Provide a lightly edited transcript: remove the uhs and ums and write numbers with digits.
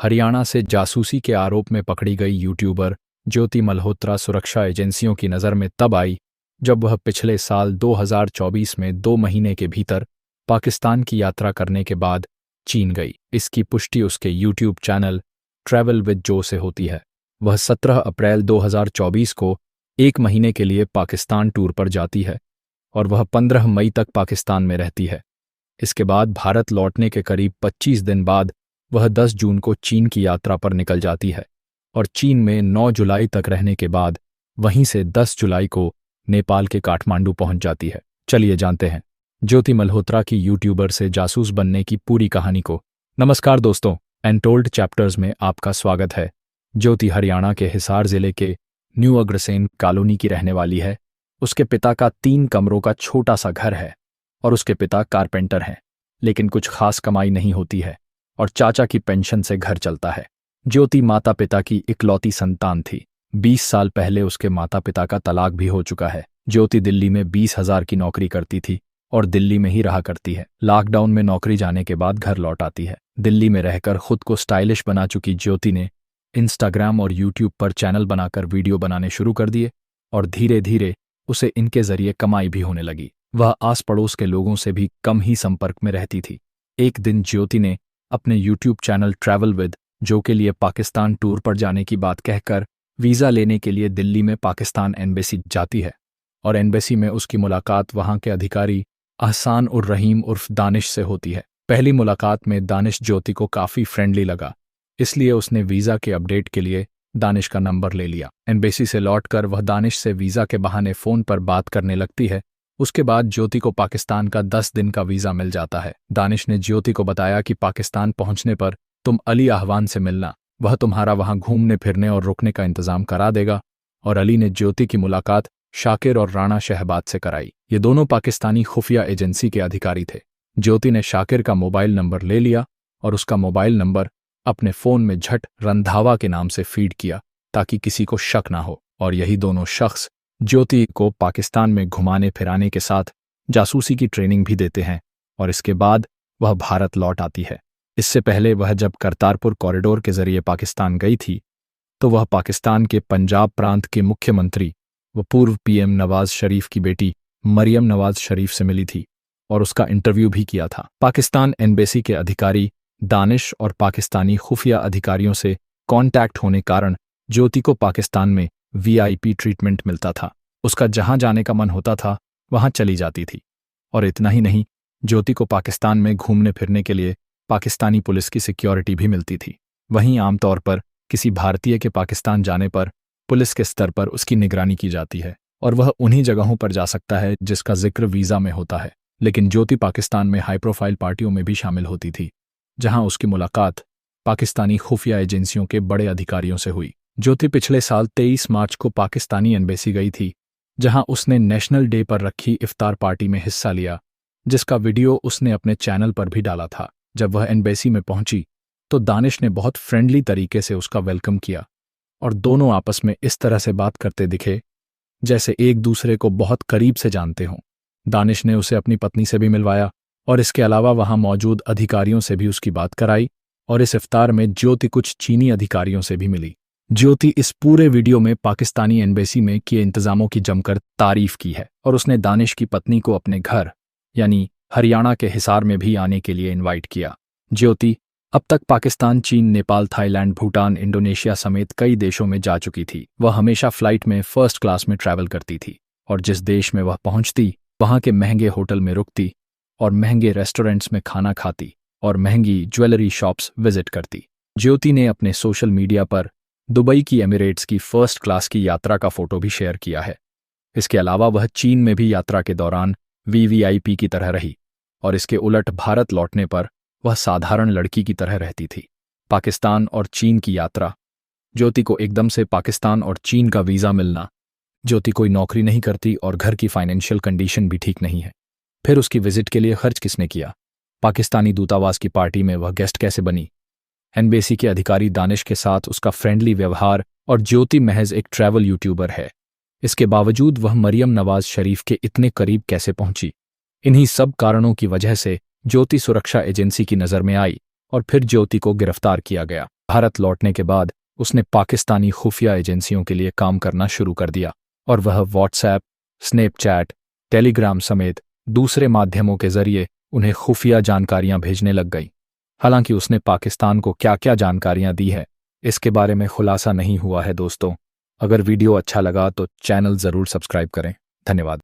हरियाणा से जासूसी के आरोप में पकड़ी गई यूट्यूबर ज्योति मल्होत्रा सुरक्षा एजेंसियों की नज़र में तब आई जब वह पिछले साल 2024 में 2 महीने के भीतर पाकिस्तान की यात्रा करने के बाद चीन गई। इसकी पुष्टि उसके यूट्यूब चैनल ट्रैवल विद जो से होती है। वह 17 अप्रैल 2024 को 1 महीने के लिए पाकिस्तान टूर पर जाती है और वह 15 मई तक पाकिस्तान में रहती है। इसके बाद भारत लौटने के करीब 25 दिन बाद वह 10 जून को चीन की यात्रा पर निकल जाती है और चीन में 9 जुलाई तक रहने के बाद वहीं से 10 जुलाई को नेपाल के काठमांडू पहुंच जाती है। चलिए जानते हैं ज्योति मल्होत्रा की यूट्यूबर से जासूस बनने की पूरी कहानी को। नमस्कार दोस्तों, अनटोल्ड चैप्टर्स में आपका स्वागत है। ज्योति हरियाणा के हिसार जिले के न्यू अग्रसेन कॉलोनी की रहने वाली है। उसके पिता का 3 कमरों का छोटा सा घर है और उसके पिता कारपेंटर हैं, लेकिन कुछ खास कमाई नहीं होती है और चाचा की पेंशन से घर चलता है। ज्योति माता पिता की इकलौती संतान थी। 20 साल पहले उसके माता पिता का तलाक भी हो चुका है। ज्योति दिल्ली में 20,000 की नौकरी करती थी और दिल्ली में ही रहा करती है। लॉकडाउन में नौकरी जाने के बाद घर लौट आती है। दिल्ली में रहकर खुद को स्टाइलिश बना चुकी ज्योति ने इंस्टाग्राम और यूट्यूब पर चैनल बनाकर वीडियो बनाने शुरू कर दिए और धीरे धीरे उसे इनके जरिए कमाई भी होने लगी। वह आस पड़ोस के लोगों से भी कम ही संपर्क में रहती थी। एक दिन ज्योति ने अपने यूट्यूब चैनल ट्रैवल विद जो के लिए पाकिस्तान टूर पर जाने की बात कहकर वीज़ा लेने के लिए दिल्ली में पाकिस्तान एम्बेसी जाती है और एम्बेसी में उसकी मुलाकात वहां के अधिकारी अहसान उर रहीम उर्फ दानिश से होती है। पहली मुलाकात में दानिश ज्योति को काफ़ी फ्रेंडली लगा, इसलिए उसने वीज़ा के अपडेट के लिए दानिश का नंबर ले लिया। एम्बेसी से लौटकर वह दानिश से वीज़ा के बहाने फ़ोन पर बात करने लगती है। उसके बाद ज्योति को पाकिस्तान का 10 दिन का वीज़ा मिल जाता है। दानिश ने ज्योति को बताया कि पाकिस्तान पहुंचने पर तुम अली आहवान से मिलना, वह तुम्हारा वहां घूमने फिरने और रुकने का इंतजाम करा देगा। और अली ने ज्योति की मुलाकात शाकिर और राणा शहबाज से कराई। ये दोनों पाकिस्तानी खुफिया एजेंसी के अधिकारी थे। ज्योति ने शाकिर का मोबाइल नंबर ले लिया और उसका मोबाइल नंबर अपने फ़ोन में झट रंधावा के नाम से फीड किया ताकि किसी को शक ना हो। और यही दोनों शख्स ज्योति को पाकिस्तान में घुमाने फिराने के साथ जासूसी की ट्रेनिंग भी देते हैं और इसके बाद वह भारत लौट आती है। इससे पहले वह जब करतारपुर कॉरिडोर के जरिए पाकिस्तान गई थी तो वह पाकिस्तान के पंजाब प्रांत के मुख्यमंत्री व पूर्व पीएम नवाज शरीफ की बेटी मरियम नवाज शरीफ से मिली थी और उसका इंटरव्यू भी किया था। पाकिस्तान एम्बेसी के अधिकारी दानिश और पाकिस्तानी खुफिया अधिकारियों से कांटेक्ट होने कारण ज्योति को पाकिस्तान में वीआईपी ट्रीटमेंट मिलता था। उसका जहां जाने का मन होता था वहां चली जाती थी। और इतना ही नहीं, ज्योति को पाकिस्तान में घूमने फिरने के लिए पाकिस्तानी पुलिस की सिक्योरिटी भी मिलती थी। वहीं आमतौर पर किसी भारतीय के पाकिस्तान जाने पर पुलिस के स्तर पर उसकी निगरानी की जाती है और वह उन्हीं जगहों पर जा सकता है जिसका जिक्र वीज़ा में होता है। लेकिन ज्योति पाकिस्तान में हाई प्रोफाइल पार्टियों में भी शामिल होती थी जहां उसकी मुलाकात पाकिस्तानी खुफिया एजेंसियों के बड़े अधिकारियों से हुई। ज्योति पिछले साल 23 मार्च को पाकिस्तानी एम्बेसी गई थी जहां उसने नेशनल डे पर रखी इफ्तार पार्टी में हिस्सा लिया, जिसका वीडियो उसने अपने चैनल पर भी डाला था। जब वह एम्बेसी में पहुंची तो दानिश ने बहुत फ्रेंडली तरीके से उसका वेलकम किया और दोनों आपस में इस तरह से बात करते दिखे जैसे एक दूसरे को बहुत करीब से जानते हों। दानिश ने उसे अपनी पत्नी से भी मिलवाया और इसके अलावा वहां मौजूद अधिकारियों से भी उसकी बात कराई और इस इफ्तार में ज्योति कुछ चीनी अधिकारियों से भी मिली। ज्योति इस पूरे वीडियो में पाकिस्तानी एम्बेसी में किए इंतजामों की जमकर तारीफ की है और उसने दानिश की पत्नी को अपने घर यानी हरियाणा के हिसार में भी आने के लिए इनवाइट किया। ज्योति अब तक पाकिस्तान, चीन, नेपाल, थाईलैंड, भूटान, इंडोनेशिया समेत कई देशों में जा चुकी थी। वह हमेशा फ्लाइट में फर्स्ट क्लास में ट्रैवल करती थी और जिस देश में वह पहुंचती वहां के महंगे होटल में रुकती और महंगे रेस्टोरेंट्स में खाना खाती और महंगी ज्वेलरी शॉप्स विजिट करती। ज्योति ने अपने सोशल मीडिया पर दुबई की एमिरेट्स की फर्स्ट क्लास की यात्रा का फोटो भी शेयर किया है। इसके अलावा वह चीन में भी यात्रा के दौरान वीवीआईपी की तरह रही और इसके उलट भारत लौटने पर वह साधारण लड़की की तरह रहती थी। पाकिस्तान और चीन की यात्रा। ज्योति को एकदम से पाकिस्तान और चीन का वीज़ा मिलना। ज्योति कोई नौकरी नहीं करती और घर की फाइनेंशियल कंडीशन भी ठीक नहीं है। फिर उसकी विजिट के लिए खर्च किसने किया? पाकिस्तानी दूतावास की पार्टी में वह गेस्ट कैसे बनी? एम्बेसी के अधिकारी दानिश के साथ उसका फ्रेंडली व्यवहार और ज्योति महज एक ट्रैवल यूट्यूबर है, इसके बावजूद वह मरियम नवाज शरीफ के इतने करीब कैसे पहुंची? इन्हीं सब कारणों की वजह से ज्योति सुरक्षा एजेंसी की नज़र में आई और फिर ज्योति को गिरफ्तार किया गया। भारत लौटने के बाद उसने पाकिस्तानी खुफिया एजेंसियों के लिए काम करना शुरू कर दिया और वह व्हाट्सएप, स्नैपचैट, टेलीग्राम समेत दूसरे माध्यमों के जरिए उन्हें खुफिया जानकारियां भेजने लग गई। हालांकि उसने पाकिस्तान को क्या क्या जानकारियां दी है इसके बारे में खुलासा नहीं हुआ है। दोस्तों, अगर वीडियो अच्छा लगा तो चैनल ज़रूर सब्सक्राइब करें। धन्यवाद।